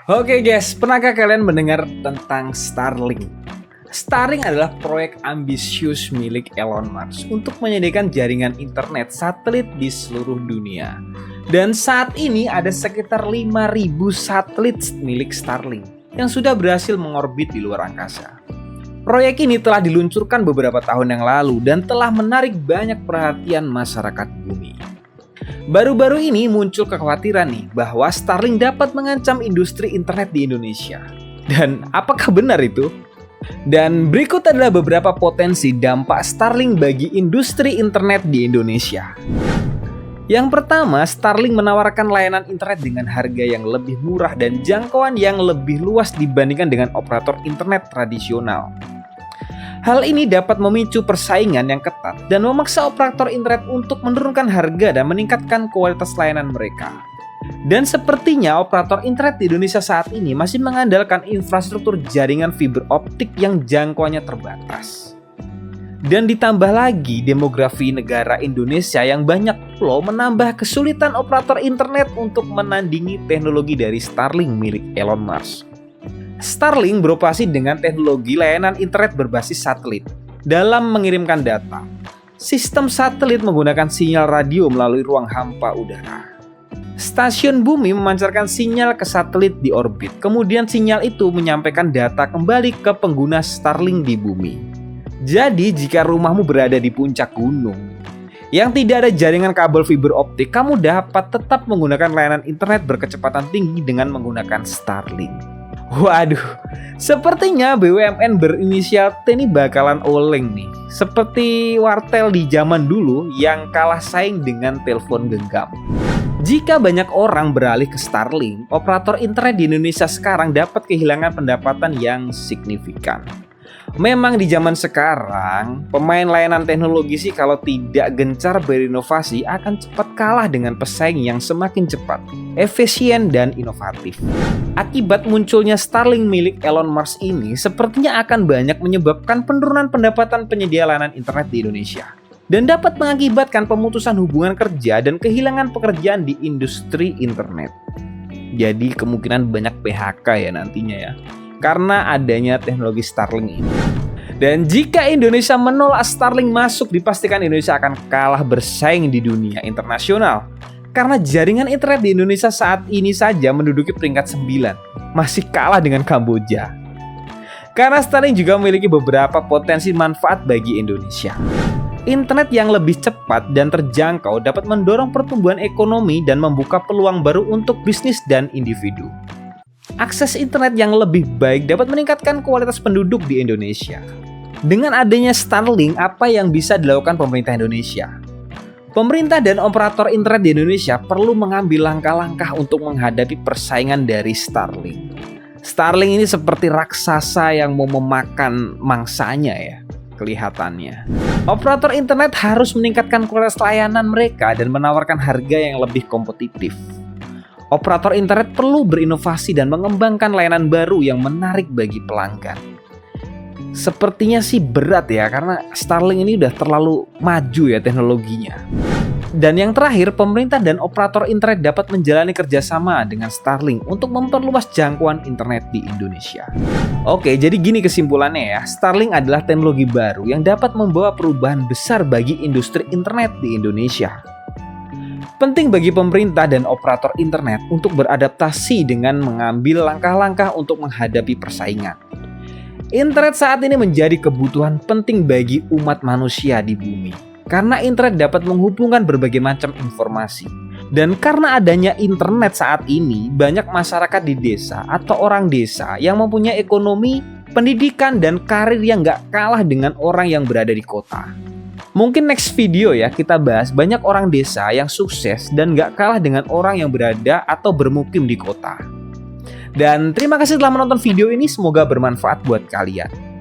Oke guys, pernahkah kalian mendengar tentang Starlink? Starlink adalah proyek ambisius milik Elon Musk untuk menyediakan jaringan internet satelit di seluruh dunia. Dan saat ini ada sekitar 5.000 satelit milik Starlink yang sudah berhasil mengorbit di luar angkasa. Proyek ini telah diluncurkan beberapa tahun yang lalu dan telah menarik banyak perhatian masyarakat bumi. Baru-baru ini muncul kekhawatiran nih bahwa Starlink dapat mengancam industri internet di Indonesia. Dan apakah benar itu? Dan berikut adalah beberapa potensi dampak Starlink bagi industri internet di Indonesia. Yang pertama, Starlink menawarkan layanan internet dengan harga yang lebih murah dan jangkauan yang lebih luas dibandingkan dengan operator internet tradisional. Hal ini dapat memicu persaingan yang ketat dan memaksa operator internet untuk menurunkan harga dan meningkatkan kualitas layanan mereka. Dan sepertinya operator internet di Indonesia saat ini masih mengandalkan infrastruktur jaringan fiber optik yang jangkauannya terbatas. Dan ditambah lagi demografi negara Indonesia yang banyak pulau menambah kesulitan operator internet untuk menandingi teknologi dari Starlink milik Elon Musk. Starlink beroperasi dengan teknologi layanan internet berbasis satelit. Dalam mengirimkan data, sistem satelit menggunakan sinyal radio melalui ruang hampa udara. Stasiun bumi memancarkan sinyal ke satelit di orbit, kemudian sinyal itu menyampaikan data kembali ke pengguna Starlink di bumi. Jadi jika rumahmu berada di puncak gunung yang tidak ada jaringan kabel fiber optik, kamu dapat tetap menggunakan layanan internet berkecepatan tinggi dengan menggunakan Starlink. Waduh, sepertinya BUMN berinisial T ini bakalan oleng nih. Seperti wartel di zaman dulu yang kalah saing dengan telepon genggam. Jika banyak orang beralih ke Starlink, operator internet di Indonesia sekarang dapat kehilangan pendapatan yang signifikan. Memang di zaman sekarang, pemain layanan teknologi sih kalau tidak gencar berinovasi akan cepat kalah dengan pesaing yang semakin cepat, efisien, dan inovatif. Akibat munculnya Starlink milik Elon Musk ini sepertinya akan banyak menyebabkan penurunan pendapatan penyedia layanan internet di Indonesia. Dan dapat mengakibatkan pemutusan hubungan kerja dan kehilangan pekerjaan di industri internet. Jadi kemungkinan banyak PHK ya nantinya ya, karena adanya teknologi Starlink ini. Dan jika Indonesia menolak Starlink masuk, dipastikan Indonesia akan kalah bersaing di dunia internasional. Karena jaringan internet di Indonesia saat ini saja menduduki peringkat 9, masih kalah dengan Kamboja. Karena Starlink juga memiliki beberapa potensi manfaat bagi Indonesia. Internet yang lebih cepat dan terjangkau dapat mendorong pertumbuhan ekonomi dan membuka peluang baru untuk bisnis dan individu. Akses internet yang lebih baik dapat meningkatkan kualitas penduduk di Indonesia. Dengan adanya Starlink, apa yang bisa dilakukan pemerintah Indonesia? Pemerintah dan operator internet di Indonesia perlu mengambil langkah-langkah untuk menghadapi persaingan dari Starlink. Starlink ini seperti raksasa yang mau memakan mangsanya ya, kelihatannya. Operator internet harus meningkatkan kualitas layanan mereka dan menawarkan harga yang lebih kompetitif. Operator internet perlu berinovasi dan mengembangkan layanan baru yang menarik bagi pelanggan. Sepertinya sih berat ya, karena Starlink ini udah terlalu maju ya teknologinya. Dan yang terakhir, pemerintah dan operator internet dapat menjalani kerjasama dengan Starlink untuk memperluas jangkauan internet di Indonesia. Oke, jadi gini kesimpulannya ya, Starlink adalah teknologi baru yang dapat membawa perubahan besar bagi industri internet di Indonesia. Penting bagi pemerintah dan operator internet untuk beradaptasi dengan mengambil langkah-langkah untuk menghadapi persaingan. Internet saat ini menjadi kebutuhan penting bagi umat manusia di bumi. Karena internet dapat menghubungkan berbagai macam informasi. Dan karena adanya internet saat ini, banyak masyarakat di desa atau orang desa yang mempunyai ekonomi, pendidikan, dan karir yang gak kalah dengan orang yang berada di kota. Mungkin next video ya kita bahas banyak orang desa yang sukses dan gak kalah dengan orang yang berada atau bermukim di kota. Dan terima kasih telah menonton video ini, semoga bermanfaat buat kalian.